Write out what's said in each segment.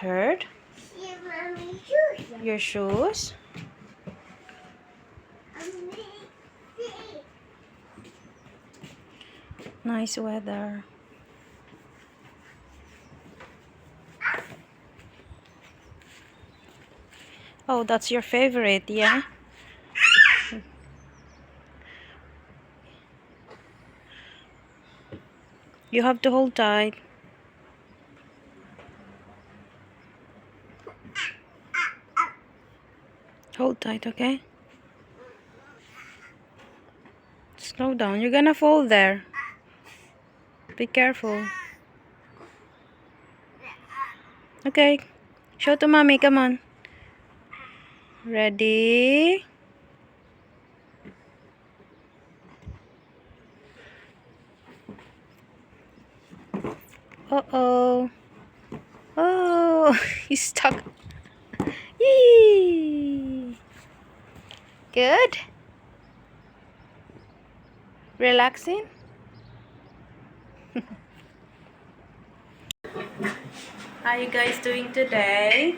hurt? Your shoes? Nice weather. Oh, that's your favorite, yeah? You have to hold tight. Hold tight, okay? Slow down. You're gonna fall there. Be careful. Okay. Show to mommy. Come on. Ready? Uh-oh. Oh, he's stuck. Yee. Good? Relaxing? How are you guys doing today?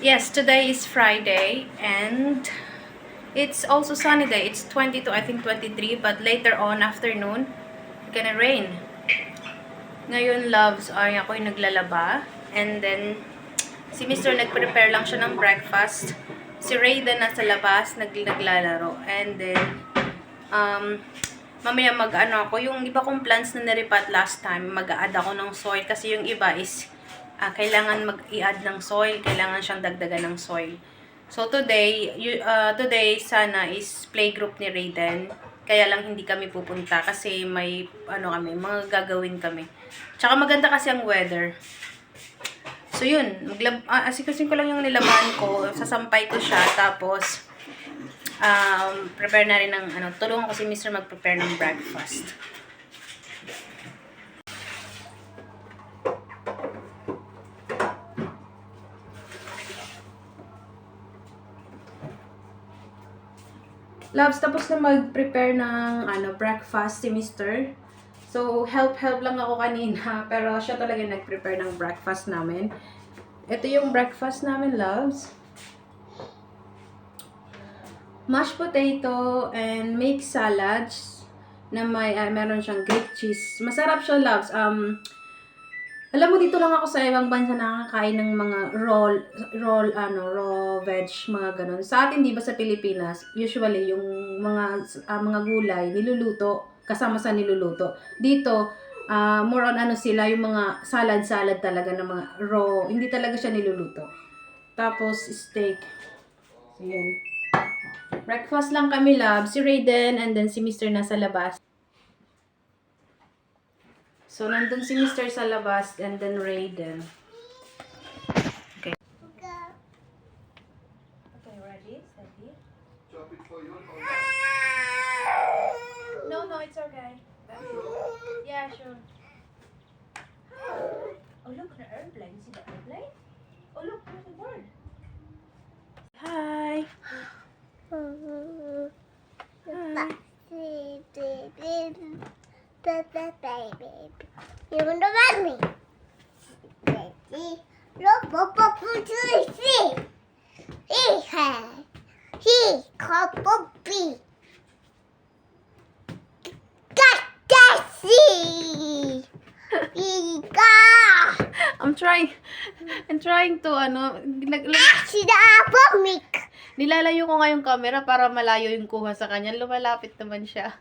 Yes, today is Friday and it's also sunny day. It's 22, I think 23, but later on afternoon, it's gonna rain. Ngayon, loves, ay ako'y naglalaba. And then, si Mr. nag-prepare lang siya ng breakfast. Si Raiden nasa labas, naglalaro. And then, mamaya mag-ano ako, yung iba kong plants na naripat last time, mag-a-add ako ng soil. Kasi yung iba is, kailangan mag-i-add ng soil, kailangan siyang dagdagan ng soil. So today, today sana is playgroup ni Raiden. Kaya lang hindi kami pupunta kasi may kami, mga gagawin kami. Tsaka maganda kasi ang weather. So yun, asikasin ko lang yung nilabahan ko, sasampay ko siya, tapos prepare na rin ng tulungan ko si Mr. mag-prepare ng breakfast. Loves, tapos na mag-prepare ng breakfast si Mr. So, help lang ako kanina. Pero siya talaga nag-prepare ng breakfast namin. Ito yung breakfast namin, loves. Mashed potato and mixed salads na meron siyang Greek cheese. Masarap siya, loves. Alam mo, dito lang ako sa ibang bansa nakakain ng mga raw veg, mga ganun. Sa atin, di ba sa Pilipinas, usually yung mga gulay niluluto kasama sa niluluto. Dito, more on sila, yung mga salad talaga na mga raw, hindi talaga siya niluluto. Tapos steak. So, yun. Breakfast lang kami, love. Si Raiden and then si Mr. nasa labas. So, nandun si Mr. sa labas and then Raiden. Okay. Okay, ready? Steady? Chop it for you? No, it's okay. Yeah, sure. Oh, look, the airplane. See the airplane? Oh, look, there's a bird. Hi. Hi. You want to run me? Look, Papa, see. He called Puppy. Got that see. I'm trying to nilalayo ko nga yung camera para malayo yung kuha sa kanya. Lumalapit naman siya.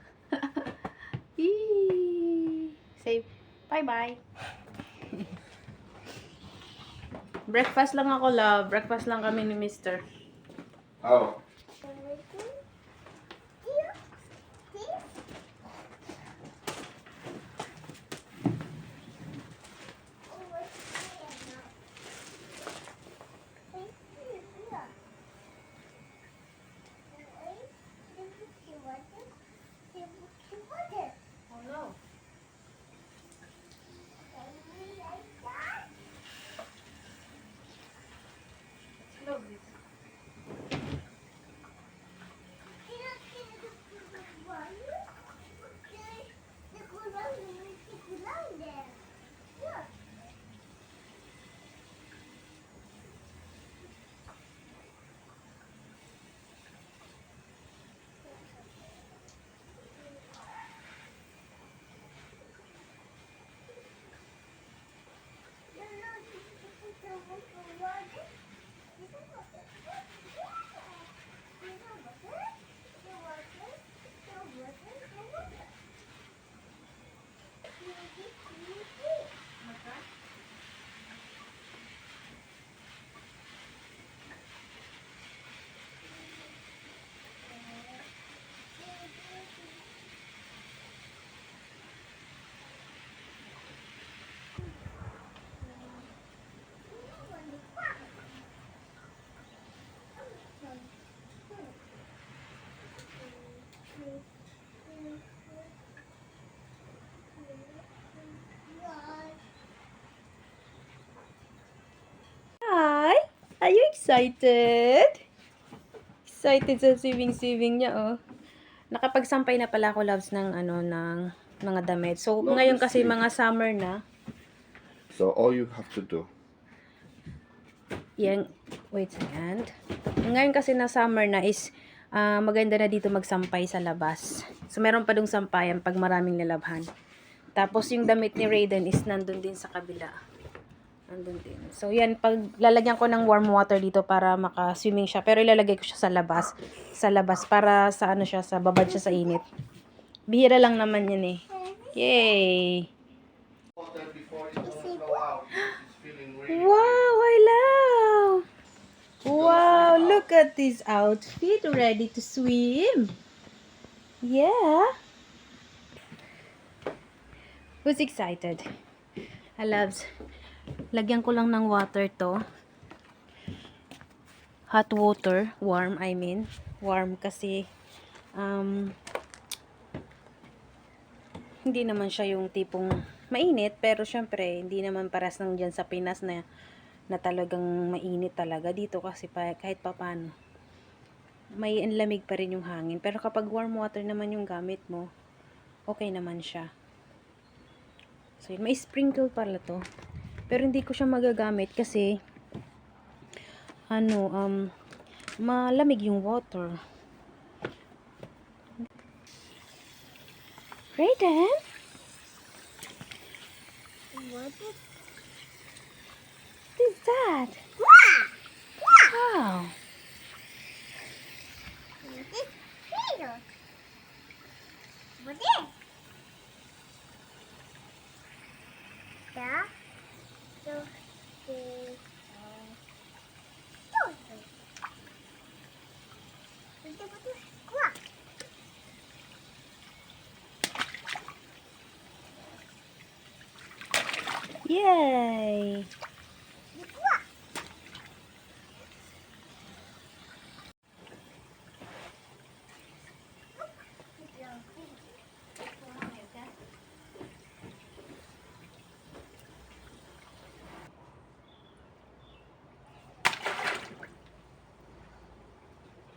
Say bye-bye. Breakfast lang ako, love. Breakfast lang kami ni Mr. Oh. excited? Excited sa swimming niya, oh. Nakapagsampay na pala ako, loves, ng ng mga damit. So, Lovely ngayon kasi sleep. mga summer na. So all you have to do. Yan, wait a second. Ngayon kasi na summer na is maganda na dito magsampay sa labas. So, meron pa dong sampayan pag maraming lalabhan. Tapos, yung damit ni Raiden is nandun din sa kabila. Nandun din. So, yan, pag lalagyan ko ng warm water dito para maka-swimming siya. Pero ilalagay ko siya sa labas. Sa labas para sa siya, sa babad siya sa init. Bihira lang naman yan eh. Yay! Wow, I love! Wow, look at this outfit. Ready to swim. Yeah. Who's excited? I loves. Lagyan ko lang ng water to. Hot water. Warm, I mean. Warm kasi hindi naman siya yung tipong mainit, pero syempre, hindi naman paras ng dyan sa Pinas na talagang mainit talaga. Dito kasi kahit papano, may lamig pa rin yung hangin. Pero kapag warm water naman yung gamit mo, okay naman siya. So, may sprinkle pala to. Pero hindi ko siya magagamit kasi malamig yung water. Raiden? What What is that? Wow. is this? Peter. What is? Yeah. So, Yay!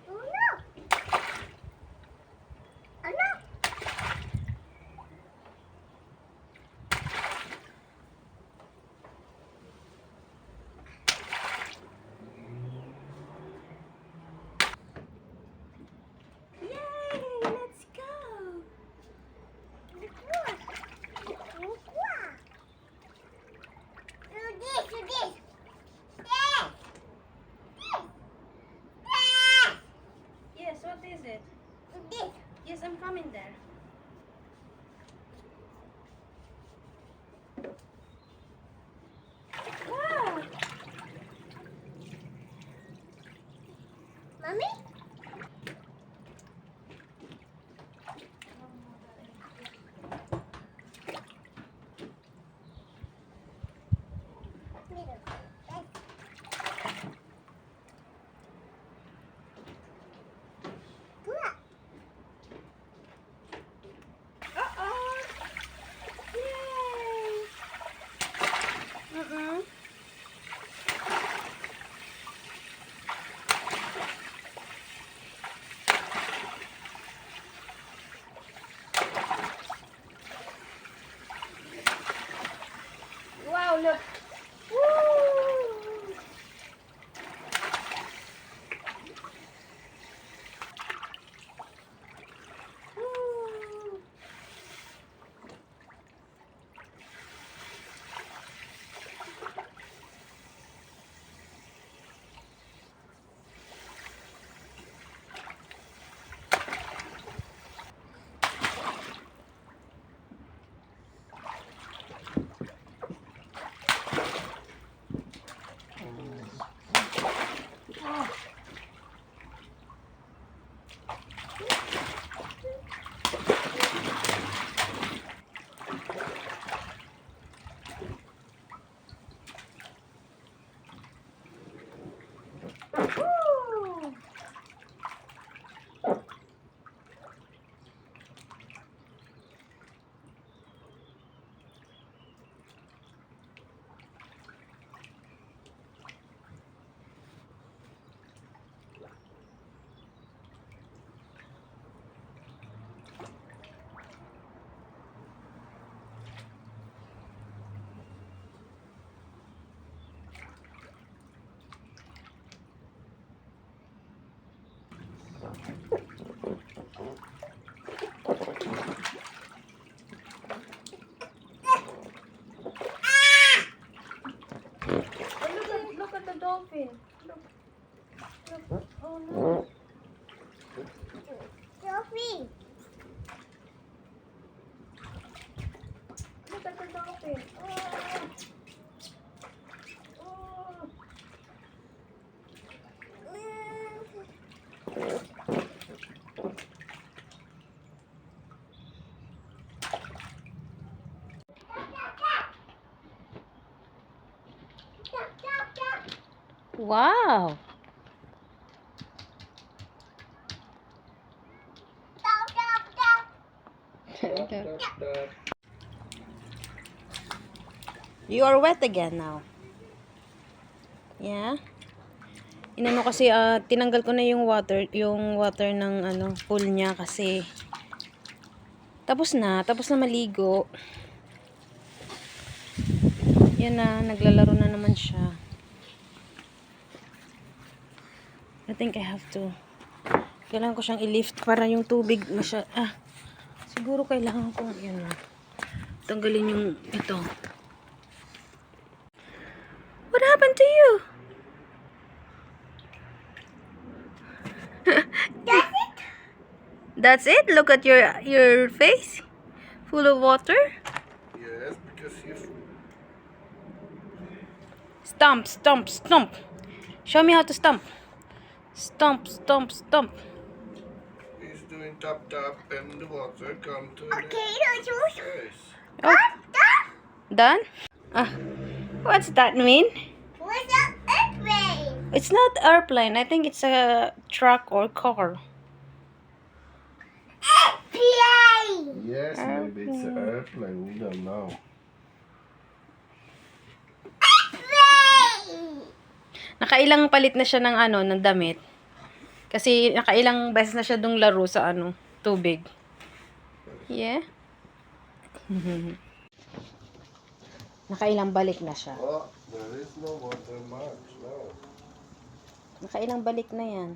Oh no! Oh no! Yay! Let's go! Yes, what is it? Yes, I'm coming there. Wow! Mommy? Uh-oh! Yay! Uh-uh. Wow, look! Woo! Woo! Woo! Look at the dolphin. Look. Oh no. Sophie. Look at the dolphin. Oh. Oh. Wow. You are wet again now. Yeah. Inano kasi tinanggal ko na yung water ng pool niya kasi tapos na maligo. Yan na, naglalaro na naman siya. I think I have to. Kailangan ko siyang i-lift para yung tubig siguro kailangan ko yan na. Tanggalin yung ito. What happened to you? That's it? Look at your face. Full of water. Yes, because he's Stomp, stomp, stomp. Show me how to stomp. Stomp, stomp, stomp. doing tap and the water come to Okay, the no, face. Oh, done? What's that mean? what's that airplane? It's not airplane. I think it's a truck or car. Airplane! Yes, maybe it's an airplane. We don't know. Airplane! Nakailang palit na siya ng damit. Kasi nakailang beses na siya dung laro sa tubig. Yeah. Nakailang balik na siya. Oh, there is no water much. No. Nakailang balik na yan.